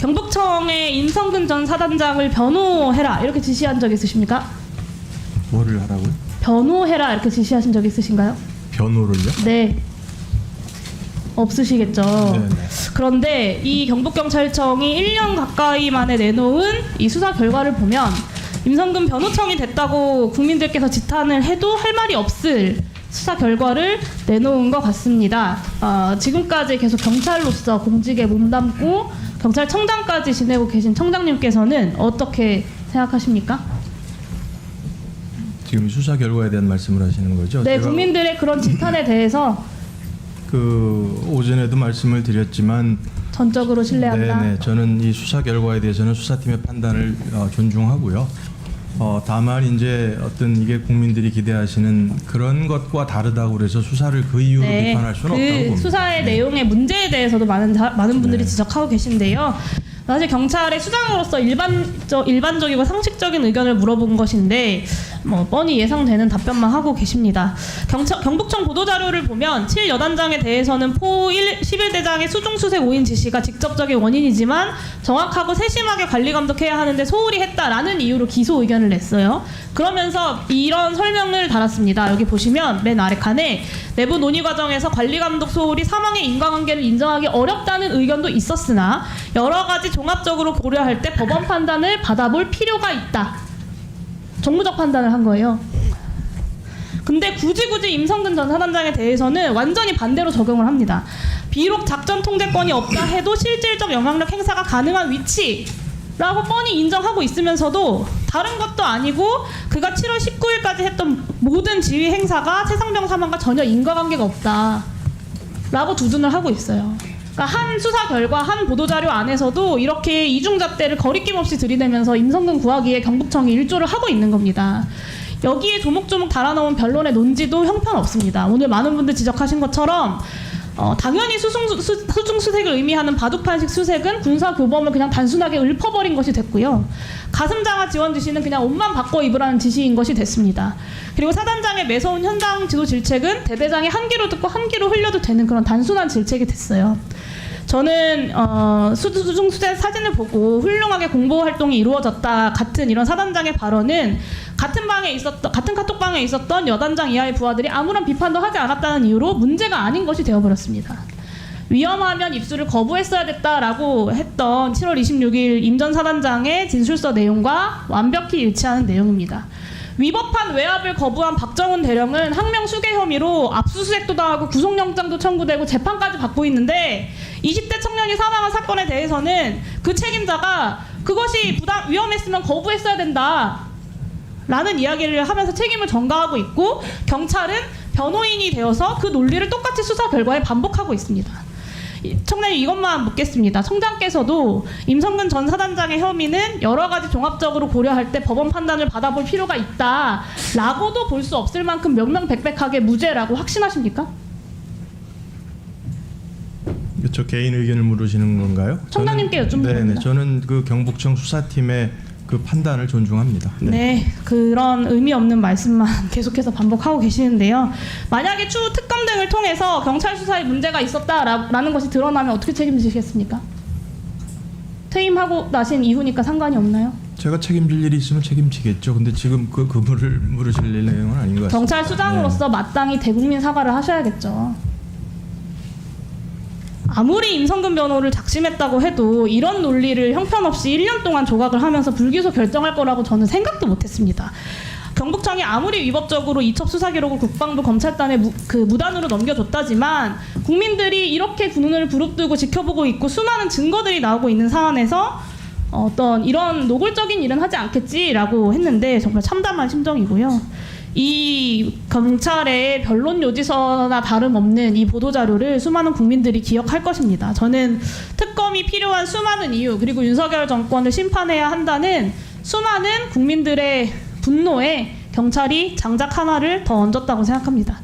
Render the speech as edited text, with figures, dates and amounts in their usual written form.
경북청의 임성근 전 사단장을 변호해라 이렇게 지시한 적 있으십니까? 뭐를 하라고요? 변호해라 이렇게 지시하신 적 있으신가요? 변호를요? 네. 없으시겠죠. 네네. 그런데 이 경북경찰청이 1년 가까이 만에 내놓은 이 수사 결과를 보면 임성근 변호청이 됐다고 국민들께서 지탄을 해도 할 말이 없을 수사 결과를 내놓은 것 같습니다. 지금까지 계속 경찰로서 공직에 몸담고 경찰청장까지 지내고 계신 청장님께서는 어떻게 생각하십니까? 지금 수사 결과에 대한 말씀을 하시는 거죠? 네, 제가 국민들의 그런 지탄에 대해서 오전에도 말씀을 드렸지만 전적으로 신뢰한다. 네네, 저는 이 수사 결과에 대해서는 수사팀의 판단을 존중하고요. 다만 이제 어떤 이게 국민들이 기대하시는 그런 것과 다르다고 그래서 수사를 그 이유로 비판할 수는 없다고 봅니다. 수사의 네. 내용의 문제에 대해서도 많은 분들이 네. 지적하고 계신데요. 사실 경찰의 수장으로서 일반적이고 상식적인 의견을 물어본 것인데 뻔히 예상되는 답변만 하고 계십니다. 경북청 보도자료를 보면 7여단장에 대해서는 포 11대장의 수중수색 5인 지시가 직접적인 원인이지만 정확하고 세심하게 관리감독해야 하는데 소홀히 했다라는 이유로 기소 의견을 냈어요. 그러면서 이런 설명을 달았습니다. 여기 보시면 맨 아래 칸에 내부 논의 과정에서 관리감독 소홀이 사망의 인과관계를 인정하기 어렵다는 의견도 있었으나 여러 가지 종합적으로 고려할 때 법원 판단을 받아볼 필요가 있다. 정무적 판단을 한 거예요. 근데 굳이 임성근 전 사단장에 대해서는 완전히 반대로 적용을 합니다. 비록 작전 통제권이 없다 해도 실질적 영향력 행사가 가능한 위치라고 뻔히 인정하고 있으면서도 다른 것도 아니고 그가 7월 19일까지 했던 모든 지휘 행사가 최상병 사망과 전혀 인과관계가 없다라고 두둔을 하고 있어요. 그러니까 한 수사 결과, 한 보도자료 안에서도 이렇게 이중잣대를 거리낌 없이 들이대면서 임성근 구하기에 경북청이 일조를 하고 있는 겁니다. 여기에 조목조목 달아놓은 변론의 논지도 형편없습니다. 오늘 많은 분들 지적하신 것처럼 당연히 수중수색을 의미하는 바둑판식 수색은 군사교범을 그냥 단순하게 읊어버린 것이 됐고요. 가슴장화 지원 지시는 그냥 옷만 바꿔 입으라는 지시인 것이 됐습니다. 그리고 사단장의 매서운 현장 지도 질책은 대대장이 한 귀로 듣고 한 귀로 흘려도 되는 그런 단순한 질책이 됐어요. 저는 수중수색 사진을 보고 훌륭하게 공보 활동이 이루어졌다 같은 이런 사단장의 발언은 같은 카톡방에 있었던 여단장 이하의 부하들이 아무런 비판도 하지 않았다는 이유로 문제가 아닌 것이 되어버렸습니다. 위험하면 입수를 거부했어야 됐다라고 했던 7월 26일 임 전 사단장의 진술서 내용과 완벽히 일치하는 내용입니다. 위법한 외압을 거부한 박정훈 대령은 항명 수괴 혐의로 압수수색도 당하고 구속영장도 청구되고 재판까지 받고 있는데 20대 청년이 사망한 사건에 대해서는 그 책임자가 그것이 위험했으면 거부했어야 된다 라는 이야기를 하면서 책임을 전가하고 있고 경찰은 변호인이 되어서 그 논리를 똑같이 수사 결과에 반복하고 있습니다. 청장님 이것만 묻겠습니다. 청장께서도 임성근 전 사단장의 혐의는 여러 가지 종합적으로 고려할 때 법원 판단을 받아볼 필요가 있다라고도 볼 수 없을 만큼 명명백백하게 무죄라고 확신하십니까? 저 개인 의견을 물으시는 건가요? 청장님께 여쭙는 네네, 겁니다. 저는 그 경북청 수사팀의 그 판단을 존중합니다. 네, 그런 의미 없는 말씀만 계속해서 반복하고 계시는데요. 만약에 추후 특검 등을 통해서 경찰 수사에 문제가 있었다라는 것이 드러나면 어떻게 책임지시겠습니까? 퇴임하고 나신 이후니까 상관이 없나요? 제가 책임질 일이 있으면 책임지겠죠. 근데 지금 그 부분을 물으실 내용은 아닌 것 같습니다. 경찰 수장으로서 마땅히 대국민 사과를 하셔야겠죠. 아무리 임성근 변호를 작심했다고 해도 이런 논리를 형편없이 1년 동안 조각을 하면서 불기소 결정할 거라고 저는 생각도 못했습니다. 경북청이 아무리 위법적으로 이첩 수사 기록을 국방부 검찰단에 무단으로 넘겨줬다지만 국민들이 이렇게 군운을 부릅뜨고 지켜보고 있고 수많은 증거들이 나오고 있는 사안에서 어떤 이런 노골적인 일은 하지 않겠지라고 했는데 정말 참담한 심정이고요. 이 경찰의 변론 요지서나 다름없는 이 보도자료를 수많은 국민들이 기억할 것입니다. 저는 특검이 필요한 수많은 이유 그리고 윤석열 정권을 심판해야 한다는 수많은 국민들의 분노에 경찰이 장작 하나를 더 얹었다고 생각합니다.